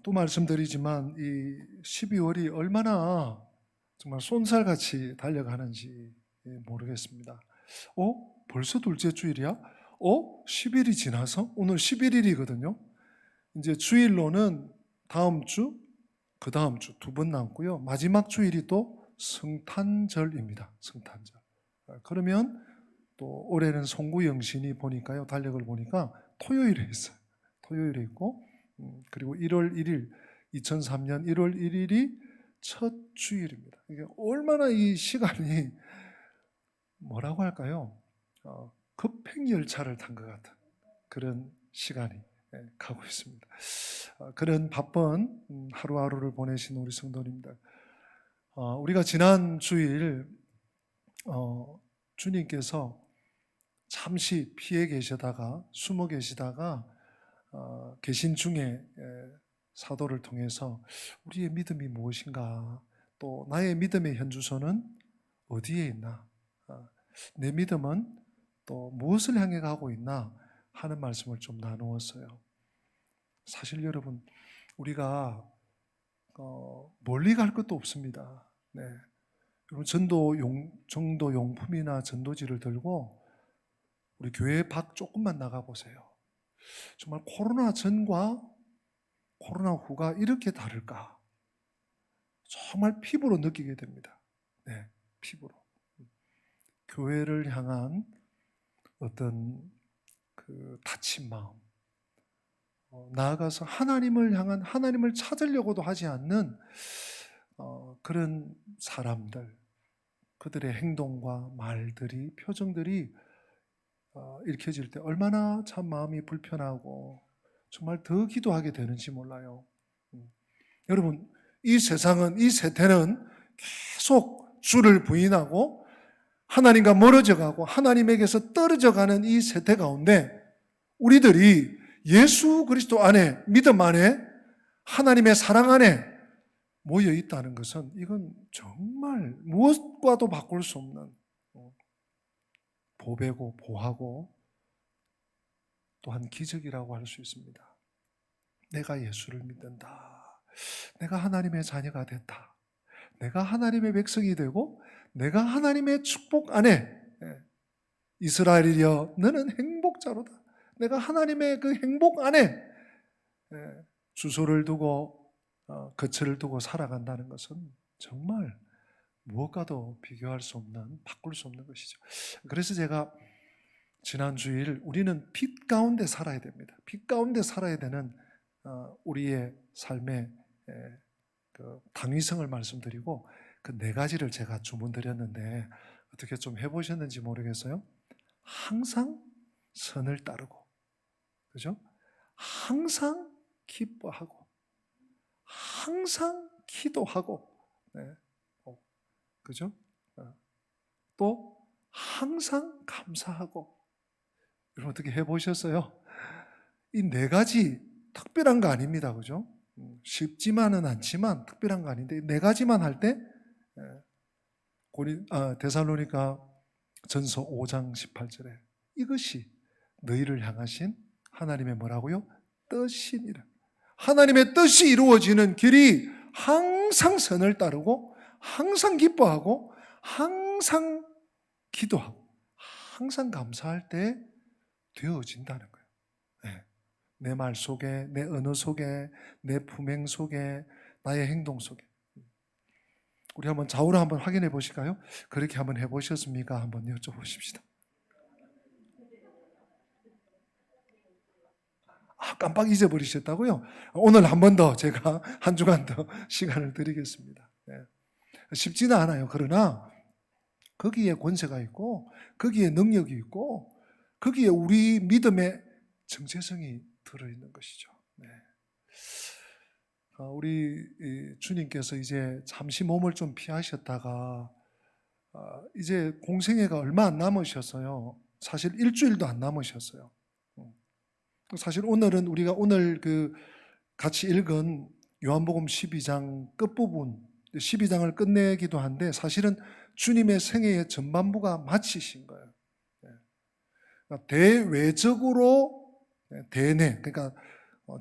또 말씀드리지만 이 12월이 얼마나 정말 쏜살같이 달려가는지 모르겠습니다. 벌써 둘째 주일이야? 10일이 지나서? 오늘 11일이거든요. 이제 주일로는 다음 주, 그 다음 주 두 번 남고요. 마지막 주일이 또 성탄절입니다. 성탄절. 그러면 또 올해는 송구영신이 보니까요, 달력을 보니까 토요일에 있어요. 토요일에 있고, 그리고 1월 1일, 2003년 1월 1일이 첫 주일입니다. 이게 얼마나 이 시간이 뭐라고 할까요? 급행열차를 탄 것 같은 그런 시간이 가고 있습니다. 그런 바쁜 하루하루를 보내신 우리 성도님들, 우리가 지난 주일 주님께서 잠시 피해 계시다가 숨어 계시다가 계신 중에 사도를 통해서 우리의 믿음이 무엇인가, 또 나의 믿음의 현주소는 어디에 있나, 내 믿음은 또 무엇을 향해 가고 있나 하는 말씀을 좀 나누었어요. 사실 여러분, 우리가 멀리 갈 것도 없습니다. 네. 여러분, 전도 용품이나 전도지를 들고 우리 교회 밖 조금만 나가보세요. 정말 코로나 전과 코로나 후가 이렇게 다를까? 정말 피부로 느끼게 됩니다. 네, 피부로. 교회를 향한 어떤 그 다친 마음, 나아가서 하나님을 향한, 하나님을 찾으려고도 하지 않는 그런 사람들, 그들의 행동과 말들이, 표정들이 읽혀질 때 얼마나 참 마음이 불편하고 정말 더 기도하게 되는지 몰라요. 여러분, 이 세상은, 이 세태는 계속 주를 부인하고 하나님과 멀어져 가고 하나님에게서 떨어져 가는 이 세태 가운데 우리들이 예수 그리스도 안에, 믿음 안에, 하나님의 사랑 안에 모여 있다는 것은 이건 정말 무엇과도 바꿀 수 없는 보배고 보하고 또한 기적이라고 할 수 있습니다. 내가 예수를 믿는다. 내가 하나님의 자녀가 됐다. 내가 하나님의 백성이 되고 내가 하나님의 축복 안에, 이스라엘이여 너는 행복자로다. 내가 하나님의 그 행복 안에 주소를 두고 거처를 두고 살아간다는 것은 정말 무엇과도 비교할 수 없는, 바꿀 수 없는 것이죠. 그래서 제가 지난 주일 우리는 빛 가운데 살아야 됩니다. 빛 가운데 살아야 되는 우리의 삶의 그 당위성을 말씀드리고 그 네 가지를 제가 주문드렸는데 어떻게 좀 해보셨는지 모르겠어요. 항상 선을 따르고, 그죠? 항상 기뻐하고, 항상 기도하고, 네. 그죠? 또 항상 감사하고. 여러분 어떻게 해보셨어요? 이 네 가지 특별한 거 아닙니다. 그죠? 쉽지만은 않지만 특별한 거 아닌데 네 가지만 할 때 데살로니가 전서 5장 18절에 이것이 너희를 향하신 하나님의 뭐라고요? 뜻이니라. 하나님의 뜻이 이루어지는 길이 항상 선을 따르고 항상 기뻐하고 항상 기도하고 항상 감사할 때 되어진다는 거예요. 네. 내 말 속에, 내 언어 속에, 내 품행 속에, 나의 행동 속에. 우리 한번 좌우로 한번 확인해 보실까요? 그렇게 한번 해보셨습니까? 한번 여쭤보십시다. 깜빡 잊어버리셨다고요? 오늘 한 번 더 제가 한 주간 더 시간을 드리겠습니다. 네. 쉽지는 않아요. 그러나 거기에 권세가 있고 거기에 능력이 있고 거기에 우리 믿음의 정체성이 들어있는 것이죠. 네. 우리 주님께서 이제 잠시 몸을 좀 피하셨다가 이제 공생애가 얼마 안 남으셨어요. 사실 일주일도 안 남으셨어요. 사실 오늘은 우리가 오늘 그 같이 읽은 요한복음 12장 끝부분 12장을 끝내기도 한데 사실은 주님의 생애의 전반부가 마치신 거예요. 대외적으로 대내, 그러니까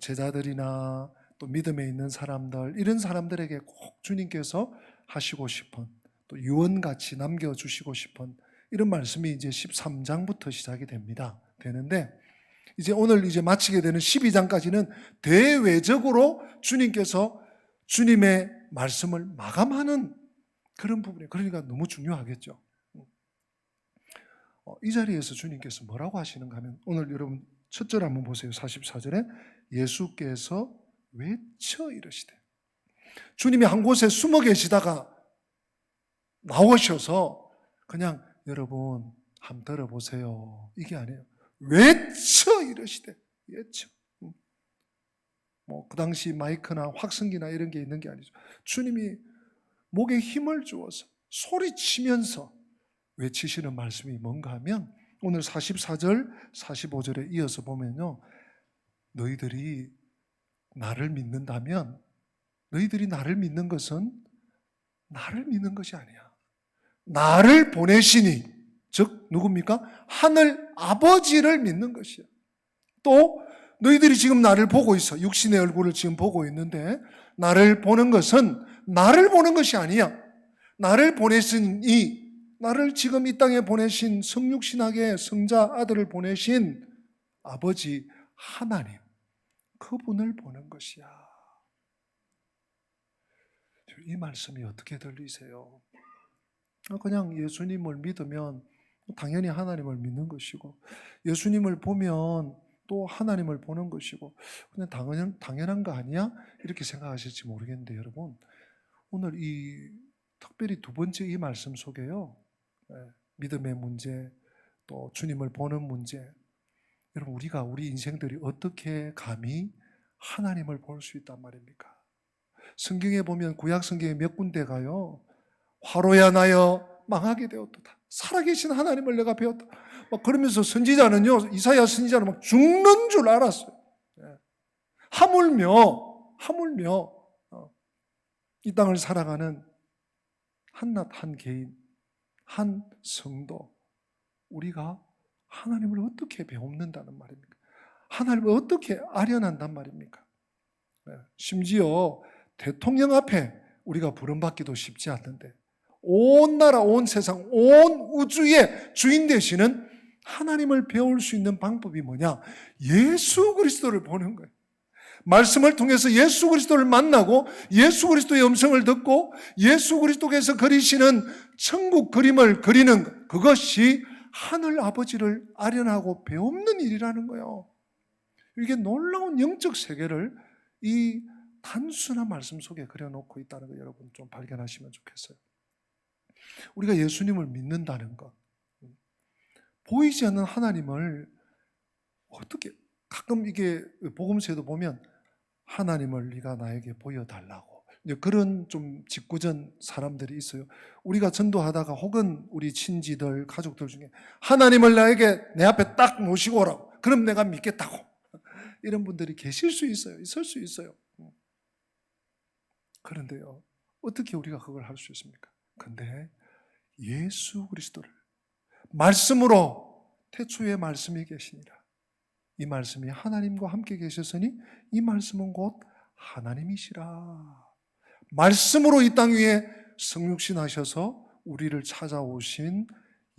제자들이나 또 믿음에 있는 사람들, 이런 사람들에게 꼭 주님께서 하시고 싶은, 또 유언같이 남겨주시고 싶은 이런 말씀이 이제 13장부터 시작이 되는데, 이제 오늘 이제 마치게 되는 12장까지는 대외적으로 주님께서 주님의 말씀을 마감하는 그런 부분이에요. 그러니까 너무 중요하겠죠. 이 자리에서 주님께서 뭐라고 하시는가 하면, 오늘 여러분 첫 절 한번 보세요. 44절에 예수께서 외쳐 이르시되, 주님이 한 곳에 숨어 계시다가 나오셔서 그냥 여러분 한번 들어보세요, 이게 아니에요. 외쳐 이르시되, 외쳐. 그 당시 마이크나 확성기나 이런 게 있는 게 아니죠. 주님이 목에 힘을 주어서 소리치면서 외치시는 말씀이 뭔가 하면, 오늘 44절, 45절에 이어서 보면요, 너희들이 나를 믿는다면, 너희들이 나를 믿는 것은 나를 믿는 것이 아니야. 나를 보내시니, 즉 누굽니까? 하늘 아버지를 믿는 것이야. 또 너희들이 지금 나를 보고 있어. 육신의 얼굴을 지금 보고 있는데, 나를 보는 것은 나를 보는 것이 아니야. 나를 보내신 나를 지금 이 땅에 보내신 성육신하게 성자 아들을 보내신 아버지 하나님, 그분을 보는 것이야. 이 말씀이 어떻게 들리세요? 그냥 예수님을 믿으면 당연히 하나님을 믿는 것이고, 예수님을 보면 또 하나님을 보는 것이고, 그냥 당연한 거 아니야? 이렇게 생각하실지 모르겠는데, 여러분, 오늘 특별히 두 번째 이 말씀 속에요, 믿음의 문제, 또 주님을 보는 문제, 여러분, 우리 인생들이 어떻게 감히 하나님을 볼 수 있단 말입니까? 성경에 보면, 구약 성경에 몇 군데 가요, 화로야 나여 망하게 되었도다, 살아계신 하나님을 내가 배웠다, 그러면서 선지자는요, 이사야 선지자는 막 죽는 줄 알았어요. 하물며 이 땅을 살아가는 한낱 한 개인, 한 성도, 우리가 하나님을 어떻게 배웁는다는 말입니까? 하나님을 어떻게 아련한단 말입니까? 심지어 대통령 앞에 우리가 부름받기도 쉽지 않는데, 온 나라, 온 세상, 온 우주의 주인 되시는 하나님을 배울 수 있는 방법이 뭐냐? 예수 그리스도를 보는 거예요. 말씀을 통해서 예수 그리스도를 만나고, 예수 그리스도의 음성을 듣고, 예수 그리스도께서 그리시는 천국 그림을 그리는 것, 그것이 하늘 아버지를 아련하고 배우는 일이라는 거예요. 이게 놀라운 영적 세계를 이 단순한 말씀 속에 그려놓고 있다는 거, 여러분 좀 발견하시면 좋겠어요. 우리가 예수님을 믿는다는 것, 보이지 않는 하나님을 어떻게, 가끔 이게 복음서에도 보면 하나님을 네가 나에게 보여달라고, 그런 좀 짓궂은 사람들이 있어요. 우리가 전도하다가 혹은 우리 친지들, 가족들 중에 하나님을 나에게 내 앞에 딱 모시고 오라고, 그럼 내가 믿겠다고, 이런 분들이 계실 수 있어요. 있을 수 있어요. 그런데요, 어떻게 우리가 그걸 할 수 있습니까? 근데 예수 그리스도를 말씀으로, 태초에 말씀이 계시니라, 이 말씀이 하나님과 함께 계셨으니 이 말씀은 곧 하나님이시라. 말씀으로 이 땅 위에 성육신 하셔서 우리를 찾아오신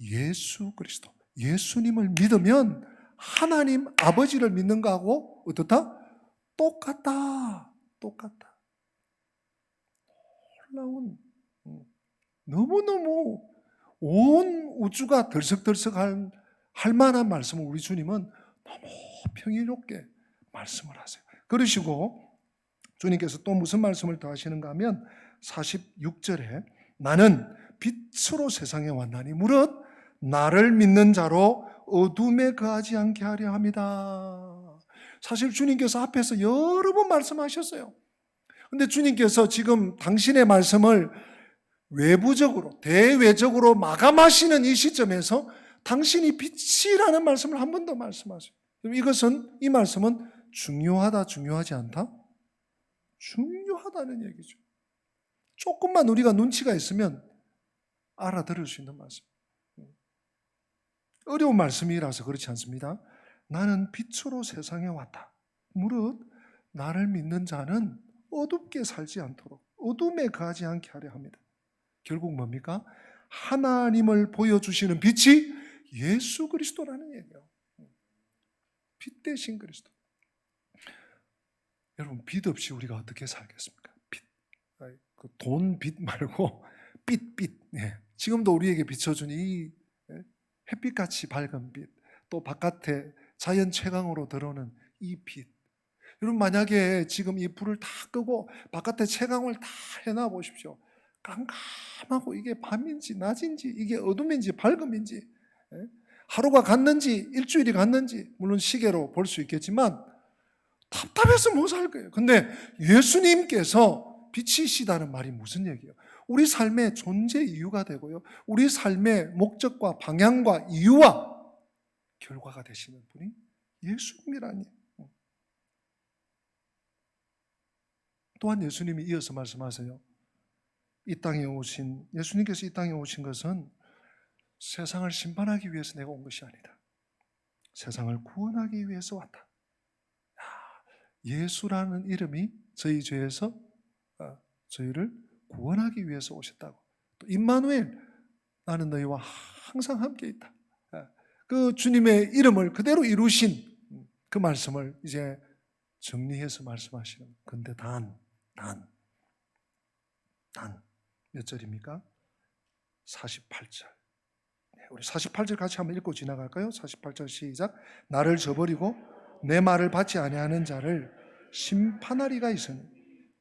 예수 그리스도, 예수님을 믿으면 하나님 아버지를 믿는 거하고 어떻다? 똑같다. 놀라운, 너무너무 온 우주가 들썩들썩할 만한 말씀을 우리 주님은 너무 평이롭게 말씀을 하세요. 그러시고 주님께서 또 무슨 말씀을 더 하시는가 하면 46절에 나는 빛으로 세상에 왔나니 무릇 나를 믿는 자로 어둠에 거하지 않게 하려 합니다. 사실 주님께서 앞에서 여러 번 말씀하셨어요. 그런데 주님께서 지금 당신의 말씀을 외부적으로, 대외적으로 마감하시는 이 시점에서 당신이 빛이라는 말씀을 한 번 더 말씀하세요. 이 말씀은 중요하다, 중요하지 않다? 중요하다는 얘기죠. 조금만 우리가 눈치가 있으면 알아들을 수 있는 말씀. 어려운 말씀이라서 그렇지 않습니다. 나는 빛으로 세상에 왔다. 무릇 나를 믿는 자는 어둡게 살지 않도록 어둠에 거하지 않게 하려 합니다. 결국 뭡니까? 하나님을 보여주시는 빛이 예수 그리스도라는 얘기예요. 빛 대신 그리스도. 여러분, 빛 없이 우리가 어떻게 살겠습니까? 빛. 돈 빛 말고 빛. 예. 지금도 우리에게 비춰준 이 햇빛같이 밝은 빛, 또 바깥에 자연 채광으로 들어오는 이 빛. 여러분, 만약에 지금 이 불을 다 끄고 바깥에 채광을 다 해놔 보십시오. 깜깜하고 이게 밤인지 낮인지, 이게 어둠인지 밝음인지, 하루가 갔는지 일주일이 갔는지 물론 시계로 볼 수 있겠지만 답답해서 못 살 거예요. 근데 예수님께서 빛이시다는 말이 무슨 얘기예요? 우리 삶의 존재 이유가 되고요, 우리 삶의 목적과 방향과 이유와 결과가 되시는 분이 예수님이라니. 또한 예수님이 이어서 말씀하세요. 예수님께서 이 땅에 오신 것은 세상을 심판하기 위해서 내가 온 것이 아니다. 세상을 구원하기 위해서 왔다. 예수라는 이름이 저희 죄에서 저희를 구원하기 위해서 오셨다고. 또 임마누엘, 나는 너희와 항상 함께 있다. 그 주님의 이름을 그대로 이루신 그 말씀을 이제 정리해서 말씀하시는. 근데 단 몇 절입니까? 48절. 우리 48절 같이 한번 읽고 지나갈까요? 48절 시작. 나를 저버리고 내 말을 받지 아니하는 자를 심판하리가 있으니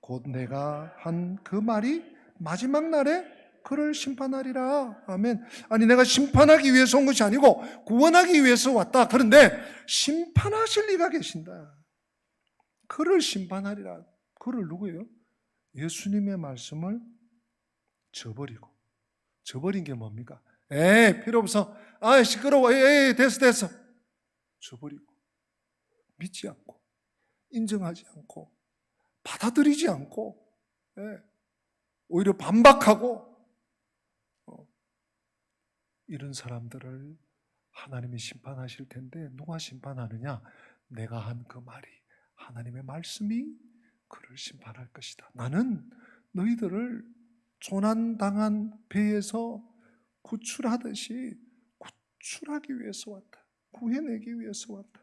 곧 내가 한 그 말이 마지막 날에 그를 심판하리라. 아멘. 아니, 내가 심판하기 위해서 온 것이 아니고 구원하기 위해서 왔다. 그런데 심판하실 이가 계신다. 그를 심판하리라. 그를 누구예요? 예수님의 말씀을 저버린 게 뭡니까? 필요 없어. 시끄러워. 됐어. 저버리고, 믿지 않고, 인정하지 않고, 받아들이지 않고, 오히려 반박하고, 이런 사람들을 하나님이 심판하실 텐데 누가 심판하느냐? 내가 한 그 말이, 하나님의 말씀이 그를 심판할 것이다. 나는 너희들을 조난당한 배에서 구출하듯이 구출하기 위해서 왔다. 구해내기 위해서 왔다.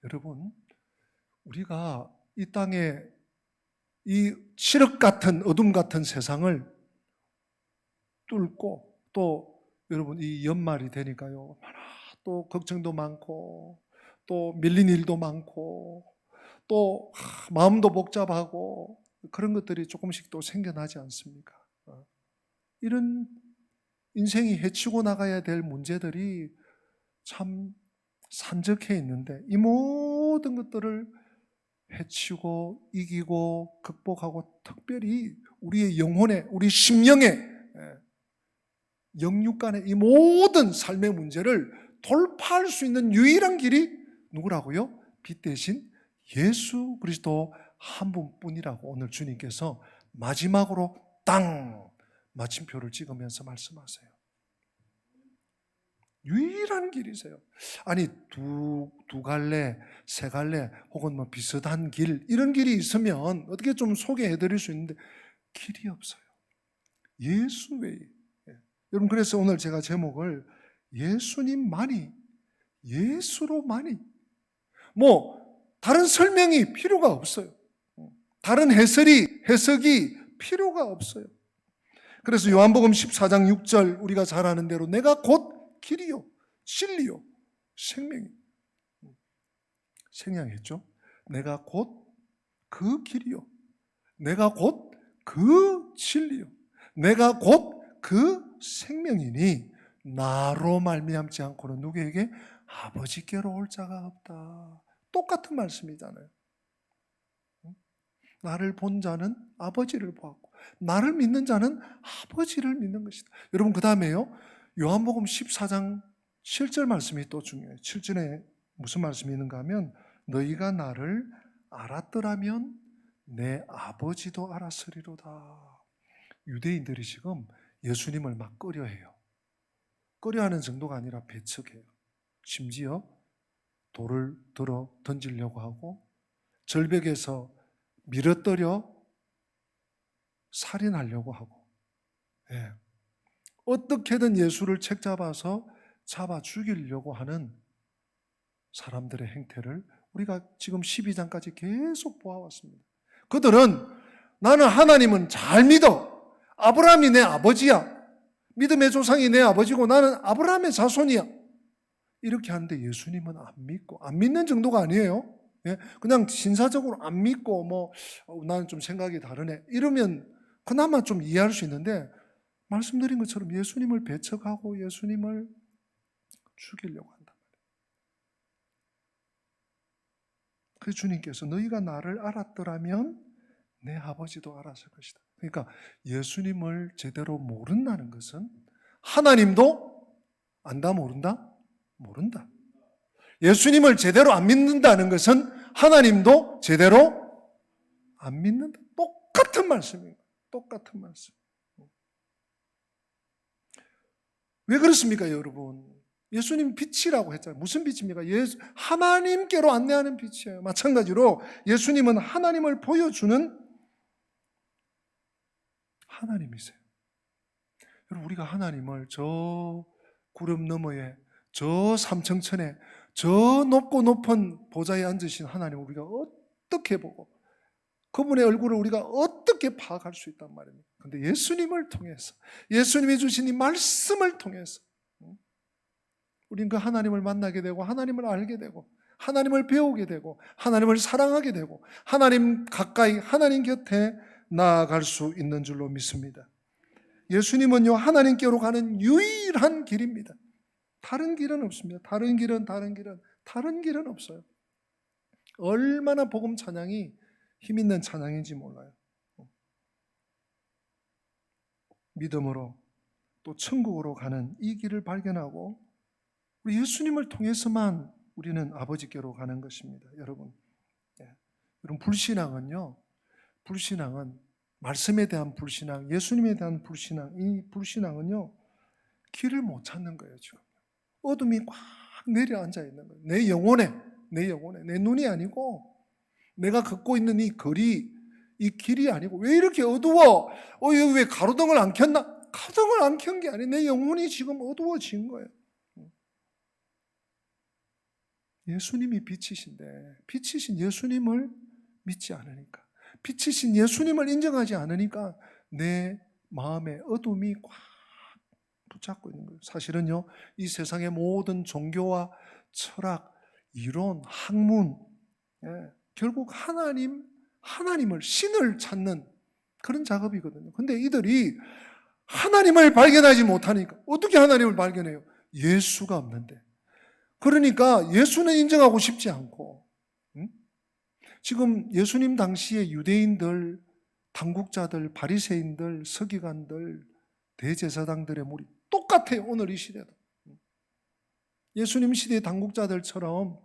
여러분, 우리가 이 땅에 이 칠흑 같은 어둠 같은 세상을 뚫고, 또 여러분 이 연말이 되니까요, 또 걱정도 많고, 또 밀린 일도 많고, 또 마음도 복잡하고, 그런 것들이 조금씩 또 생겨나지 않습니까? 이런 인생이 헤치고 나가야 될 문제들이 참 산적해 있는데, 이 모든 것들을 헤치고 이기고 극복하고, 특별히 우리의 영혼에, 우리 심령에, 영육간의 이 모든 삶의 문제를 돌파할 수 있는 유일한 길이 누구라고요? 빛 대신 예수 그리스도 한 분뿐이라고 오늘 주님께서 마지막으로 땅 마침표를 찍으면서 말씀하세요. 유일한 길이세요. 아니, 두 갈래, 세 갈래, 혹은 뭐 비슷한 길, 이런 길이 있으면 어떻게 좀 소개해 드릴 수 있는데 길이 없어요. 예수 외에. 여러분, 그래서 오늘 제가 제목을 예수님만이, 예수로만이, 다른 설명이 필요가 없어요. 다른 해석이 필요가 없어요. 그래서 요한복음 14장 6절 우리가 잘 아는 대로 내가 곧 길이요 진리요 생명이. 생략했죠. 내가 곧 그 길이요, 내가 곧 그 진리요, 내가 곧 그 생명이니 나로 말미암지 않고는 누구에게 아버지께로 올 자가 없다. 똑같은 말씀이잖아요. 나를 본 자는 아버지를 보았고 나를 믿는 자는 아버지를 믿는 것이다. 여러분, 그 다음에요, 요한복음 14장 7절 말씀이 또 중요해요. 7절에 무슨 말씀이 있는가 하면 너희가 나를 알았더라면 내 아버지도 알았으리로다. 유대인들이 지금 예수님을 막 꺼려해요. 꺼려하는 정도가 아니라 배척해요. 심지어 돌을 들어 던지려고 하고 절벽에서 밀어뜨려 살인하려고 하고, 예. 어떻게든 예수를 책잡아서 잡아 죽이려고 하는 사람들의 행태를 우리가 지금 12장까지 계속 보아왔습니다. 그들은 나는 하나님은 잘 믿어. 아브라함이 내 아버지야. 믿음의 조상이 내 아버지고 나는 아브라함의 자손이야. 이렇게 하는데 예수님은 안 믿고, 안 믿는 정도가 아니에요. 예? 그냥 신사적으로 안 믿고 나는 좀 생각이 다르네 이러면 그나마 좀 이해할 수 있는데, 말씀드린 것처럼 예수님을 배척하고 예수님을 죽이려고 한단 말이에요. 그래서 주님께서 너희가 나를 알았더라면 내 아버지도 알았을 것이다. 그러니까 예수님을 제대로 모른다는 것은 하나님도 안다 모른다? 모른다. 예수님을 제대로 안 믿는다는 것은 하나님도 제대로 안 믿는다. 똑같은 말씀입니다. 똑같은 말씀. 왜 그렇습니까, 여러분? 예수님 빛이라고 했잖아요. 무슨 빛입니까? 하나님께로 안내하는 빛이에요. 마찬가지로 예수님은 하나님을 보여주는 하나님이세요. 여러분, 우리가 하나님을 저 구름 너머에, 저 삼청천에, 저 높고 높은 보좌에 앉으신 하나님을 우리가 어떻게 보고 그분의 얼굴을 우리가 어떻게 파악할 수 있단 말입니까? 그런데 예수님을 통해서, 예수님이 주신 이 말씀을 통해서 우린 그 하나님을 만나게 되고 하나님을 알게 되고 하나님을 배우게 되고 하나님을 사랑하게 되고 하나님 가까이, 하나님 곁에 나아갈 수 있는 줄로 믿습니다. 예수님은요, 하나님께로 가는 유일한 길입니다. 다른 길은 없습니다. 다른 길은 없어요. 얼마나 복음 찬양이 힘 있는 찬양인지 몰라요. 믿음으로 또 천국으로 가는 이 길을 발견하고 우리 예수님을 통해서만 우리는 아버지께로 가는 것입니다. 여러분, 여러분, 불신앙은 말씀에 대한 불신앙, 예수님에 대한 불신앙, 이 불신앙은요 길을 못 찾는 거예요. 지금 어둠이 꽉 내려앉아 있는 거예요. 내 영혼에, 내 눈이 아니고 내가 걷고 있는 이 거리, 이 길이 아니고, 왜 이렇게 어두워? 여기 왜 가로등을 안 켰나? 가로등을 안 켠 게 아니에요. 내 영혼이 지금 어두워진 거예요. 예수님이 빛이신데, 빛이신 예수님을 믿지 않으니까, 빛이신 예수님을 인정하지 않으니까 내 마음에 어둠이 꽉 붙잡고 있는 거예요. 사실은요, 이 세상의 모든 종교와 철학, 이론, 학문, 결국 하나님을, 신을 찾는 그런 작업이거든요. 근데 이들이 하나님을 발견하지 못하니까 어떻게 하나님을 발견해요? 예수가 없는데. 그러니까 예수는 인정하고 싶지 않고, 지금 예수님 당시에 유대인들, 당국자들, 바리새인들, 서기관들, 대제사장들의 무리 똑같아요. 오늘 이 시대도. 예수님 시대의 당국자들처럼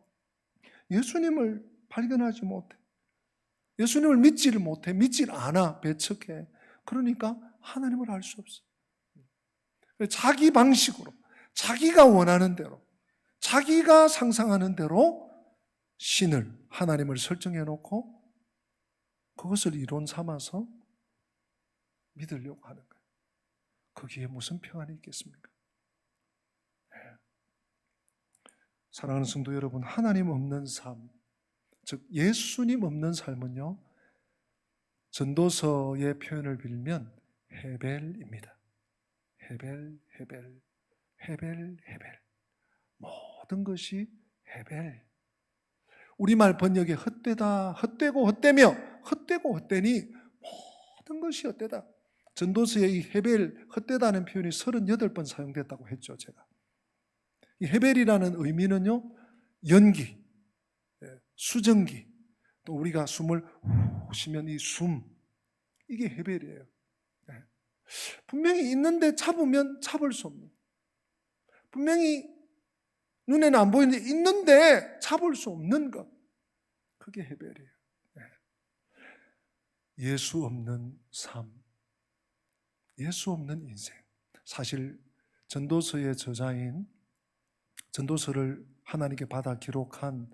예수님을 발견하지 못해. 예수님을 믿지를 못해. 믿질 않아. 배척해. 그러니까 하나님을 알 수 없어. 자기 방식으로, 자기가 원하는 대로, 자기가 상상하는 대로 신을, 하나님을 설정해 놓고 그것을 이론 삼아서 믿으려고 하는 거예요. 거기에 무슨 평안이 있겠습니까? 사랑하는 성도 여러분, 하나님 없는 삶, 즉 예수님 없는 삶은요, 전도서의 표현을 빌면 헤벨입니다. 헤벨. 모든 것이 헤벨. 우리말 번역에 헛되다, 헛되고 헛되며, 헛되고 헛되니 모든 것이 헛되다. 전도서에 이 헤벨, 헛되다는 표현이 38번 사용됐다고 했죠, 제가. 이 헤벨이라는 의미는요, 연기, 수증기, 또 우리가 숨을 쉬면 이 숨, 이게 헤벨이에요. 분명히 있는데 잡으면 잡을 수 없는, 분명히 눈에는 안 보이는데 있는데 잡을 수 없는 것, 그게 헤벨이에요. 예수 없는 삶, 예수 없는 인생. 사실 전도서의 저자인, 전도서를 하나님께 받아 기록한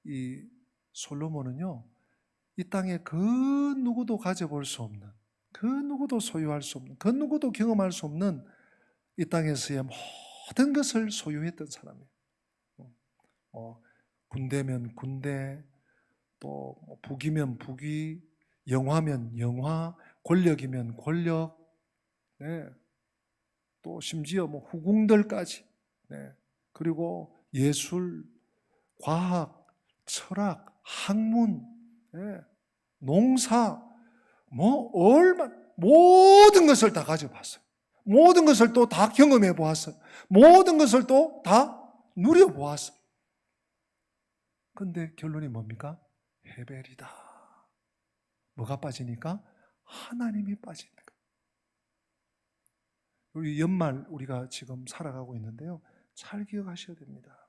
이 솔로몬은요, 이 땅에 그 누구도 가져볼 수 없는, 그 누구도 소유할 수 없는, 그 누구도 경험할 수 없는 이 땅에서의 모든 것을 소유했던 사람이에요. 군대면 군대, 또 북이면 북이, 영화면 영화, 권력이면 권력, 네. 또 심지어 후궁들까지, 네. 그리고 예술, 과학, 철학, 학문, 네. 농사, 모든 것을 다 가져봤어요. 모든 것을 또 다 경험해 보았어요. 모든 것을 또 다 누려 보았어요. 근데 결론이 뭡니까? 헤벨이다. 뭐가 빠지니까? 하나님이 빠지니까. 우리 연말 우리가 지금 살아가고 있는데요, 잘 기억하셔야 됩니다.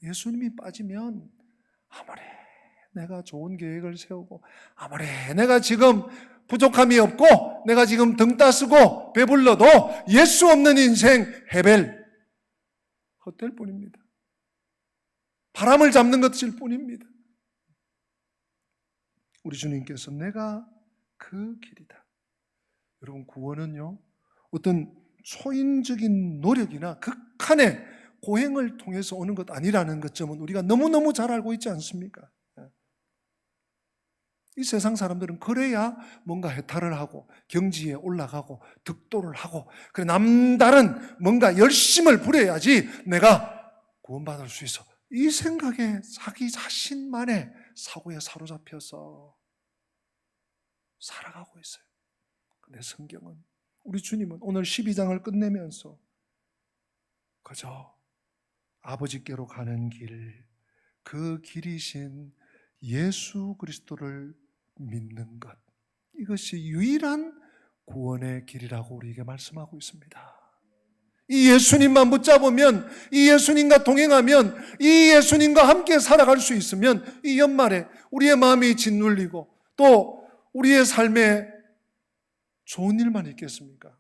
예수님이 빠지면 아무리 내가 좋은 계획을 세우고, 아무리 내가 지금 부족함이 없고, 내가 지금 등 따쓰고 배불러도 예수 없는 인생 헤벨, 헛될 뿐입니다. 바람을 잡는 것일 뿐입니다. 우리 주님께서 내가 그 길이다. 여러분, 구원은요, 어떤 소인적인 노력이나 극한의 고행을 통해서 오는 것 아니라는 것점은 우리가 너무너무 잘 알고 있지 않습니까? 이 세상 사람들은 그래야 뭔가 해탈을 하고 경지에 올라가고 득도를 하고, 그래 남다른 뭔가 열심을 부려야지 내가 구원받을 수 있어, 이 생각에 자기 자신만의 사고에 사로잡혀서 살아가고 있어요. 근데 성경은, 우리 주님은 오늘 12장을 끝내면서 그저 아버지께로 가는 길, 그 길이신 예수 그리스도를 믿는 것, 이것이 유일한 구원의 길이라고 우리에게 말씀하고 있습니다. 이 예수님만 붙잡으면, 이 예수님과 동행하면, 이 예수님과 함께 살아갈 수 있으면 이 연말에 우리의 마음이 짓눌리고 또 우리의 삶에 좋은 일만 있겠습니까?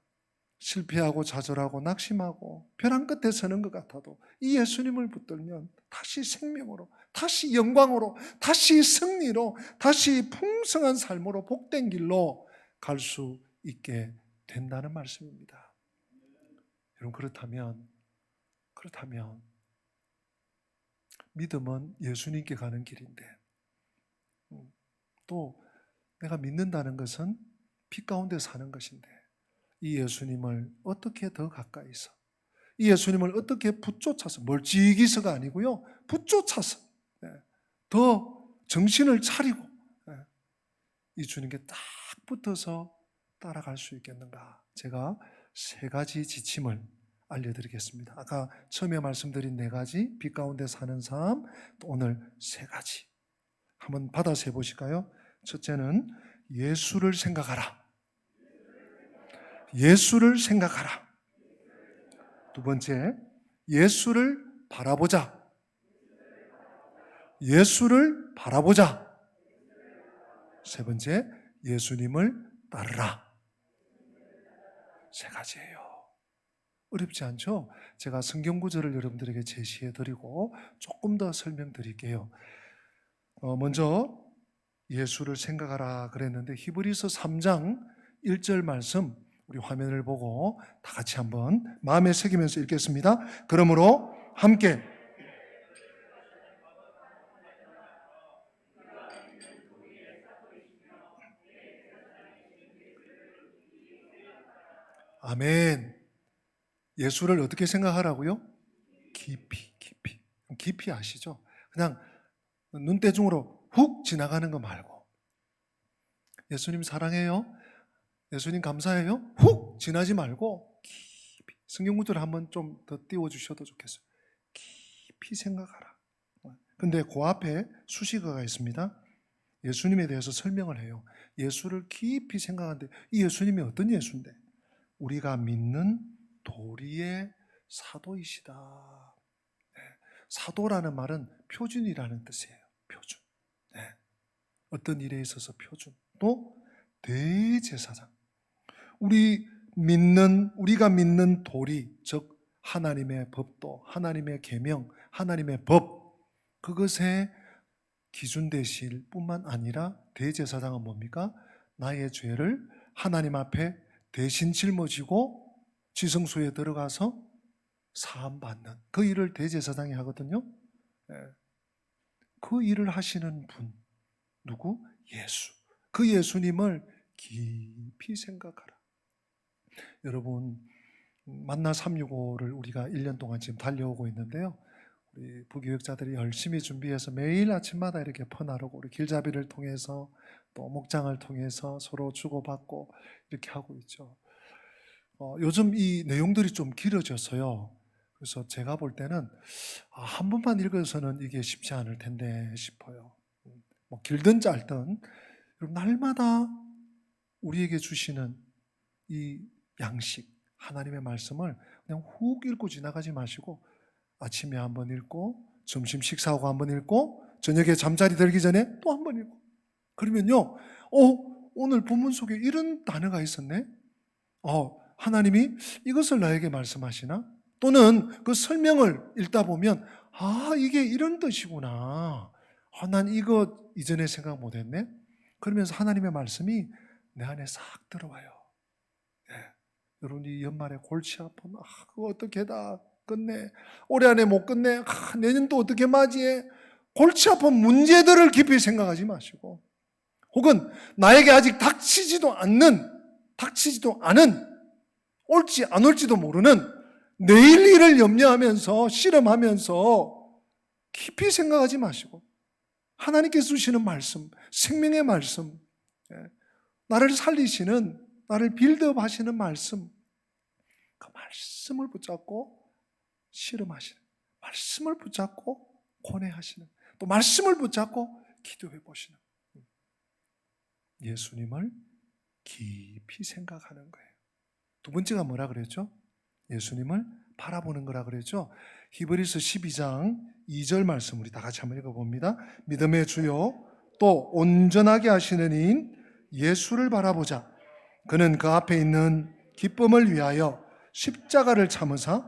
실패하고 좌절하고 낙심하고 벼랑 끝에 서는 것 같아도 이 예수님을 붙들면 다시 생명으로, 다시 영광으로, 다시 승리로, 다시 풍성한 삶으로 복된 길로 갈 수 있게 된다는 말씀입니다. 여러분, 그렇다면 믿음은 예수님께 가는 길인데, 또 내가 믿는다는 것은 빛 가운데 사는 것인데, 이 예수님을 어떻게 더 가까이서, 이 예수님을 어떻게 붙쫓아서, 멀찍이서가 아니고요, 붙쫓아서 더 정신을 차리고 이 주님께 딱 붙어서 따라갈 수 있겠는가? 제가 3가지 지침을 알려드리겠습니다. 아까 처음에 말씀드린 4가지, 빛 가운데 사는 삶, 또 오늘 3가지 한번 받아서 해보실까요? 첫째는 예수를 생각하라. 예수를 생각하라. 두 번째, 예수를 바라보자. 예수를 바라보자. 세 번째, 예수님을 따르라. 3가지예요. 어렵지 않죠? 제가 성경 구절을 여러분들에게 제시해드리고 조금 더 설명드릴게요. 먼저 예수를 생각하라 그랬는데, 히브리서 3장 1절 말씀 우리 화면을 보고 다 같이 한번 마음에 새기면서 읽겠습니다. 그러므로 함께 아멘. 예수를 어떻게 생각하라고요? 깊이 아시죠? 그냥 눈대중으로 훅 지나가는 거 말고, 예수님 사랑해요, 예수님 감사해요, 훅 지나지 말고 깊이, 성경 구절을 한번 좀 더 띄워주셔도 좋겠어요. 깊이 생각하라. 근데 그 앞에 수식어가 있습니다. 예수님에 대해서 설명을 해요. 예수를 깊이 생각하는데, 이 예수님이 어떤 예수인데? 우리가 믿는 도리의 사도이시다. 사도라는 말은 표준이라는 뜻이에요. 표준. 어떤 일에 있어서 표준. 또 대제사장. 우리가 믿는 도리, 즉 하나님의 법도, 하나님의 계명, 하나님의 법, 그것의 기준 되실 뿐만 아니라 대제사장은 뭡니까? 나의 죄를 하나님 앞에 대신 짊어지고 지성소에 들어가서 사함받는 그 일을 대제사장이 하거든요. 그 일을 하시는 분, 누구? 예수. 그 예수님을 깊이 생각하라. 여러분, 만나 365를 우리가 1년 동안 지금 달려오고 있는데요. 우리 부교육자들이 열심히 준비해서 매일 아침마다 이렇게 퍼나르고 우리 길잡이를 통해서 또 목장을 통해서 서로 주고받고 이렇게 하고 있죠. 요즘 이 내용들이 좀 길어졌어요. 그래서 제가 볼 때는 한 번만 읽어서는 이게 쉽지 않을 텐데 싶어요. 뭐 길든 짧든 날마다 우리에게 주시는 이 양식, 하나님의 말씀을 그냥 훅 읽고 지나가지 마시고 아침에 한번 읽고 점심 식사하고 한번 읽고 저녁에 잠자리 들기 전에 또 한번 읽고 그러면요 오늘 본문 속에 이런 단어가 있었네. 하나님이 이것을 나에게 말씀하시나? 또는 그 설명을 읽다 보면 이게 이런 뜻이구나. 난 이거 이전에 생각 못했네. 그러면서 하나님의 말씀이 내 안에 싹 들어와요. 여러분 이 연말에 골치 아픈 그거 어떻게 다 끝내, 올해 안에 못 끝내, 내년도 어떻게 맞이해, 골치 아픈 문제들을 깊이 생각하지 마시고 혹은 나에게 아직 닥치지도 않은 올지 안 올지도 모르는 내일 일을 염려하면서 실험하면서 깊이 생각하지 마시고 하나님께서 주시는 말씀, 생명의 말씀, 나를 살리시는, 나를 빌드업 하시는 말씀, 그 말씀을 붙잡고 실험하시는, 말씀을 붙잡고 고뇌하시는, 또 말씀을 붙잡고 기도해 보시는 예수님을 깊이 생각하는 거예요. 두 번째가 뭐라 그랬죠? 예수님을 바라보는 거라 그랬죠? 히브리서 12장 2절 말씀 우리 다 같이 한번 읽어봅니다. 믿음의 주요 또 온전하게 하시는 이인 예수를 바라보자. 그는 그 앞에 있는 기쁨을 위하여 십자가를 참으사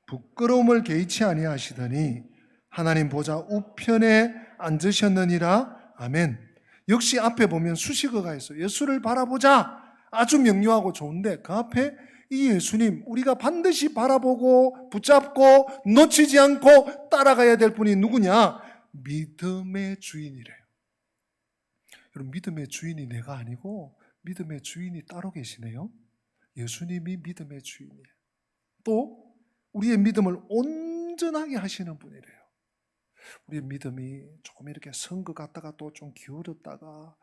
부끄러움을 개의치 아니하시더니 하나님 보좌 우편에 앉으셨느니라. 아멘. 역시 앞에 보면 수식어가 있어요. 예수를 바라보자. 아주 명료하고 좋은데 그 앞에 이 예수님 우리가 반드시 바라보고 붙잡고 놓치지 않고 따라가야 될 분이 누구냐? 믿음의 주인이래요. 여러분 믿음의 주인이 내가 아니고 믿음의 주인이 따로 계시네요. 예수님이 믿음의 주인이에요. 또 우리의 믿음을 온전하게 하시는 분이래요. 우리의 믿음이 조금 이렇게 선 것 같다가 또 좀 기울었다가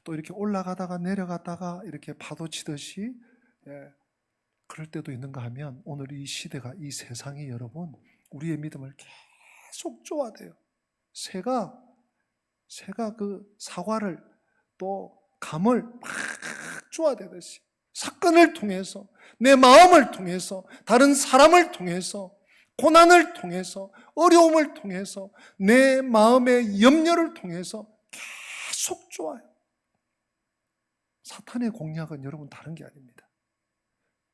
또 이렇게 올라가다가 내려갔다가 이렇게 파도 치듯이 그럴 때도 있는가 하면 오늘 이 시대가, 이 세상이 여러분 우리의 믿음을 계속 쪼아대요. 새가 그 사과를 또 감을 막 쪼아대듯이 사건을 통해서, 내 마음을 통해서, 다른 사람을 통해서, 고난을 통해서, 어려움을 통해서, 내 마음의 염려를 통해서 계속 쪼아요. 사탄의 공략은 여러분 다른 게 아닙니다.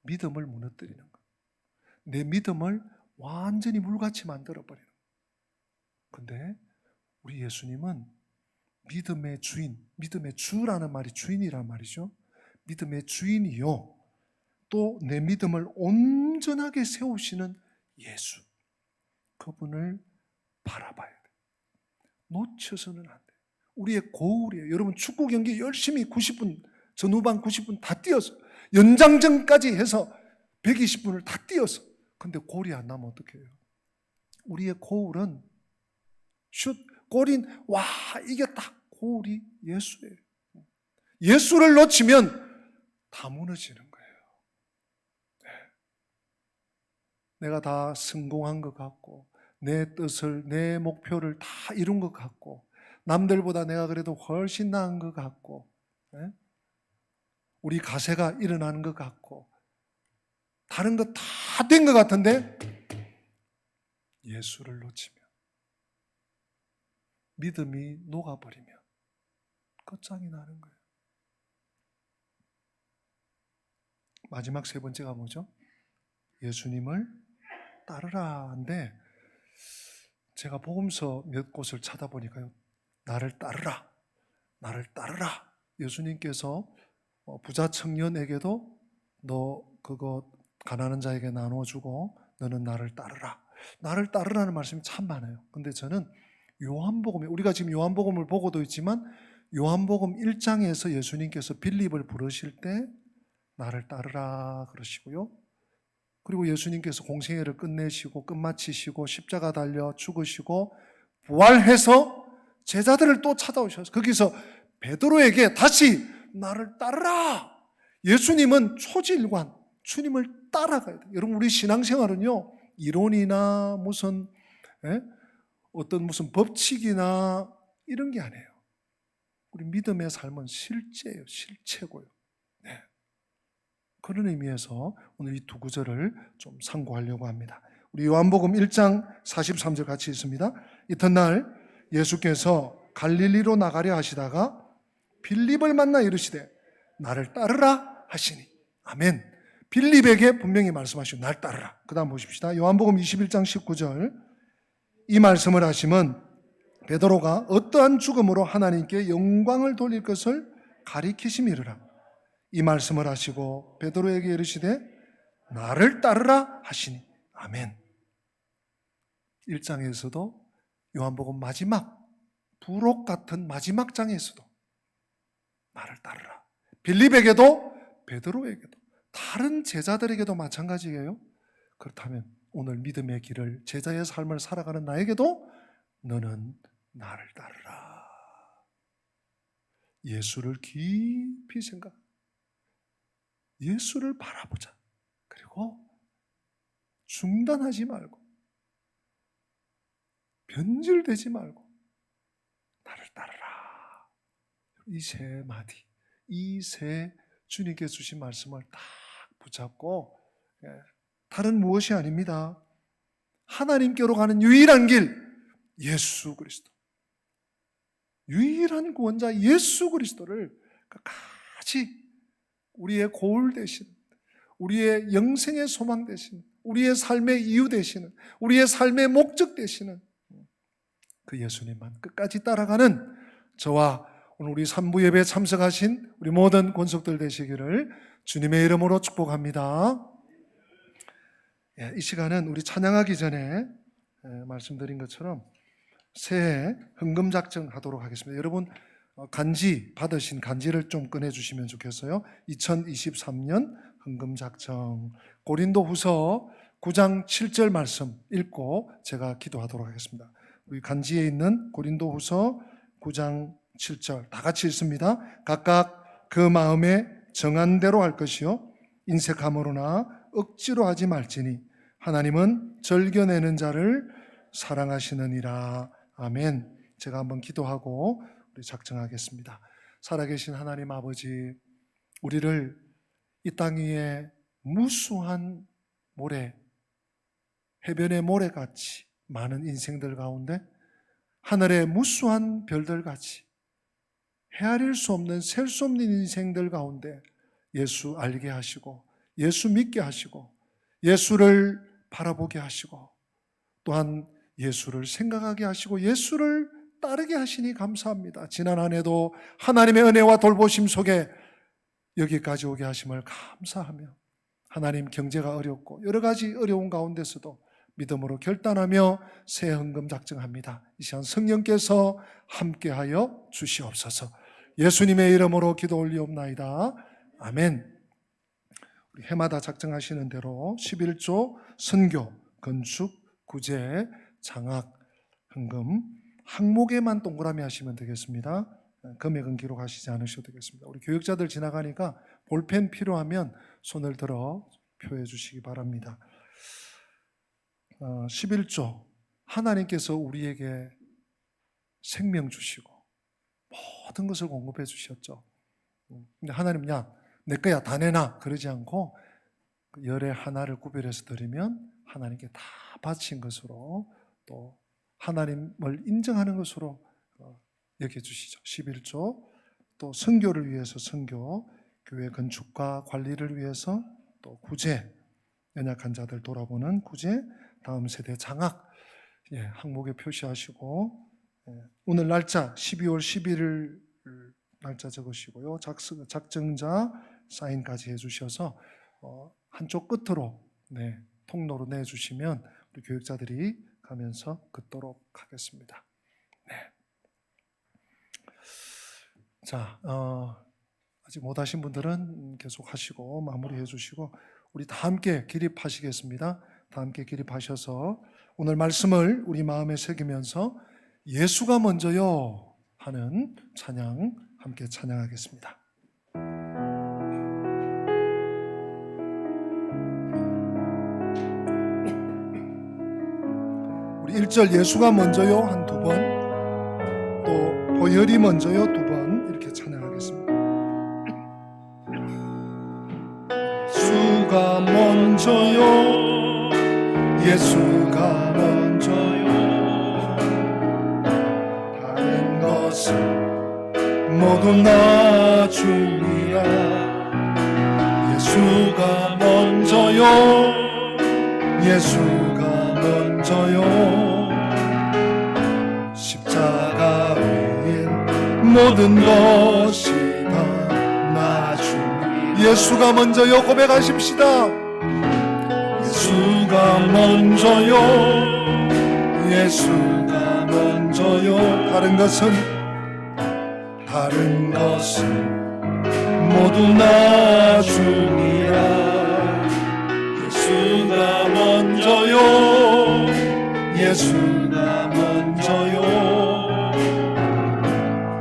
믿음을 무너뜨리는 것. 내 믿음을 완전히 물같이 만들어버리는 것. 근데 우리 예수님은 믿음의 주인, 믿음의 주라는 말이 주인이란 말이죠. 믿음의 주인이요. 또 내 믿음을 온전하게 세우시는 예수. 그분을 바라봐야 돼. 놓쳐서는 안 돼. 우리의 고울이에요. 여러분 축구 경기 열심히 90분, 전후반 90분 다 뛰어서 연장전까지 해서 120분을 다 뛰어서 근데 골이 안 나면 어떻게 해요? 우리의 고울은 슛, 골인 와 이겼다. 고울이 예수예요. 예수를 놓치면 다 무너지는 거예요. 내가 다 성공한 것 같고 내 뜻을, 내 목표를 다 이룬 것 같고 남들보다 내가 그래도 훨씬 나은 것 같고 우리 가세가 일어나는 것 같고 다른 거 다 된 것 같은데 예수를 놓치면 믿음이 녹아버리면 끝장이 나는 거예요. 마지막 세 번째가 뭐죠? 예수님을 따르라인데 제가 복음서 몇 곳을 찾아보니까요, 나를 따르라, 나를 따르라. 예수님께서 부자 청년에게도 너 그거 가난한 자에게 나눠주고 너는 나를 따르라. 나를 따르라는 말씀이 참 많아요. 근데 저는 요한복음에, 우리가 지금 요한복음을 보고도 있지만 요한복음 1장에서 예수님께서 빌립을 부르실 때 나를 따르라 그러시고요. 그리고 예수님께서 공생애를 끝내시고 끝마치시고 십자가 달려 죽으시고 부활해서 제자들을 또 찾아오셔서 거기서 베드로에게 다시 나를 따르라. 예수님은 초지일관, 주님을 따라가야 돼요. 여러분, 우리 신앙생활은요, 이론이나 무슨 어떤 무슨 법칙이나 이런 게 아니에요. 우리 믿음의 삶은 실제예요. 실체고요. 네. 그런 의미에서 오늘 이 두 구절을 좀 상고하려고 합니다. 우리 요한복음 1장 43절 같이 읽습니다. 이튿날 예수께서 갈릴리로 나가려 하시다가 빌립을 만나 이르시되 나를 따르라 하시니. 아멘. 빌립에게 분명히 말씀하시고 날 따르라. 그 다음 보십시다. 요한복음 21장 19절. 이 말씀을 하시면 베드로가 어떠한 죽음으로 하나님께 영광을 돌릴 것을 가리키심이르라. 이 말씀을 하시고 베드로에게 이르시되 나를 따르라 하시니. 아멘. 1장에서도 요한복음 마지막 부록 같은 마지막 장에서도 나를 따르라. 빌립에게도 베드로에게도 다른 제자들에게도 마찬가지예요. 그렇다면 오늘 믿음의 길을, 제자의 삶을 살아가는 나에게도 너는 나를 따르라. 예수를 깊이 생각, 예수를 바라보자. 그리고 중단하지 말고 변질되지 말고 나를 따르라. 이 세 마디, 이 세 주님께 주신 말씀을 딱 붙잡고, 다른 무엇이 아닙니다. 하나님께로 가는 유일한 길, 예수 그리스도. 유일한 구원자 예수 그리스도를 끝까지 우리의 고울 되신, 우리의 영생의 소망 되신, 우리의 삶의 이유 되시는, 우리의 삶의 목적 되시는 그 예수님만 끝까지 따라가는 저와 오늘 우리 3부 예배에 참석하신 우리 모든 권속들 되시기를 주님의 이름으로 축복합니다. 이 시간은 우리 찬양하기 전에 말씀드린 것처럼 새해 헌금작정 하도록 하겠습니다. 여러분, 간지 받으신 간지를 좀 꺼내주시면 좋겠어요. 2023년 헌금작정, 고린도후서 9장 7절 말씀 읽고 제가 기도하도록 하겠습니다. 우리 간지에 있는 고린도후서 9장 7절 다 같이 읽습니다. 각각 그 마음에 정한 대로 할 것이요 인색함으로나 억지로 하지 말지니 하나님은 즐겨내는 자를 사랑하시느니라. 아멘. 제가 한번 기도하고 우리 작정하겠습니다. 살아계신 하나님 아버지, 우리를 이 땅 위에 무수한 모래, 해변의 모래같이 많은 인생들 가운데 하늘의 무수한 별들같이 헤아릴 수 없는, 셀 수 없는 인생들 가운데 예수 알게 하시고 예수 믿게 하시고 예수를 바라보게 하시고 또한 예수를 생각하게 하시고 예수를 따르게 하시니 감사합니다. 지난 한 해도 하나님의 은혜와 돌보심 속에 여기까지 오게 하심을 감사하며 하나님, 경제가 어렵고 여러 가지 어려운 가운데서도 믿음으로 결단하며 새 헌금 작정합니다. 이 시간 성령께서 함께하여 주시옵소서. 예수님의 이름으로 기도 올리옵나이다. 아멘. 우리 해마다 작정하시는 대로 11조 선교, 건축, 구제, 장학, 헌금 항목에만 동그라미 하시면 되겠습니다. 금액은 기록하시지 않으셔도 되겠습니다. 우리 교육자들 지나가니까 볼펜 필요하면 손을 들어 표해 주시기 바랍니다. 11조, 하나님께서 우리에게 생명 주시고 모든 것을 공급해 주셨죠. 근데 하나님, 야, 내 거야 다 내놔 그러지 않고 열의 하나를 구별해서 드리면 하나님께 다 바친 것으로, 또 하나님을 인정하는 것으로 여겨주시죠. 11조, 또 선교를 위해서 선교, 교회 건축과 관리를 위해서, 또 구제, 연약한 자들 돌아보는 구제, 다음 세대 장학 항목에 표시하시고, 오늘 날짜 12월 11일 날짜 적으시고요. 작정자 사인까지 해주셔서 한쪽 끝으로 통로로 내주시면 우리 교육자들이 가면서 긋도록 하겠습니다. 자, 아직 못하신 분들은 계속 하시고 마무리해 주시고 우리 다 함께 기립하시겠습니다. 다 함께 기립하셔서 오늘 말씀을 우리 마음에 새기면서 예수가 먼저요 하는 찬양 함께 찬양하겠습니다. 우리 1절 예수가 먼저요 한 두 번, 또 보혈이 먼저요 두 번 이렇게 찬양하겠습니다. 예수가 먼저요, 예수가 먼저요, 다른 것은 모두 나중이야. 예수가 먼저요, 예수가 먼저요, 십자가 위엔 모든 것이 다 나중이야. 예수가 먼저요 고백하십시다. 예수가 먼저요, 예수가 먼저요, 다른 것은 모두 나중이야. 예수가 먼저요, 예수가 먼저요,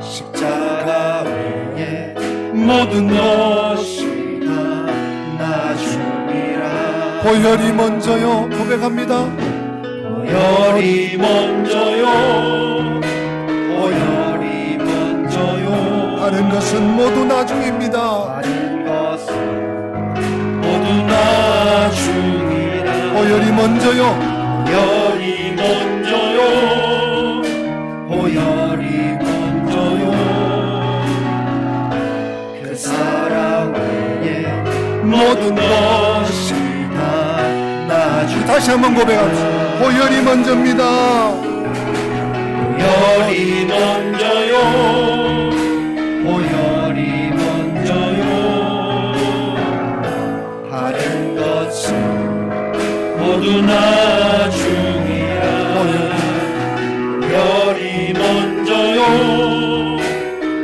십자가 위에 모든 것이 다 나중이라. 보혈이 먼저요 고백합니다. 보혈이 먼저요, 보혈이 먼저요, 다른 것은 모두 나중입니다. 다른 것은 모두 나중이라. 보혈이 먼저요, 보혈이 먼저요, 보혈이 먼저요, 그 사랑 위에 모든 것이 다 나중이라. 다시 한번 고백합시다. 보혈이 먼저입니다. 보혈이 먼저요, 보혈이 먼저요, 다른 것은 모두 나중이라. 보혈이 먼저요,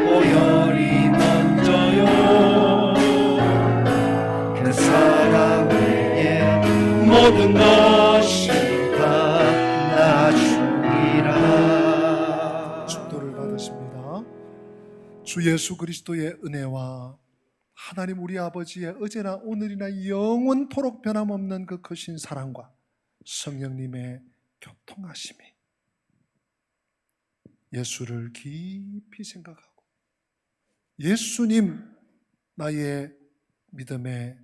보혈이 먼저요, 그 사랑 위에 모든 것이 다 나중이라. 축도를 받으십니다. 주 예수 그리스도의 은혜와 하나님 우리 아버지의 어제나 오늘이나 영원토록 변함없는 그 크신 사랑과 성령님의 교통하심이 예수를 깊이 생각하고 예수님 나의 믿음의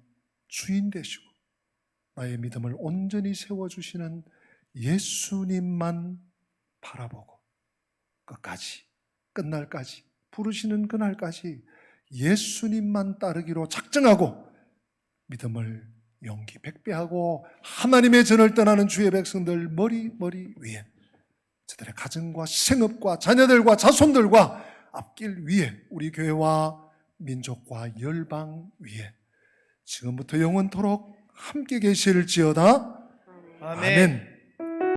주인 되시고 나의 믿음을 온전히 세워주시는 예수님만 바라보고 끝까지, 끝날까지, 부르시는 그날까지 예수님만 따르기로 작정하고 믿음을 용기 백배하고 하나님의 전을 떠나는 주의 백성들 머리 위에 저들의 가정과 생업과 자녀들과 자손들과 앞길 위에 우리 교회와 민족과 열방 위에 지금부터 영원토록 함께 계실지어다. 아멘.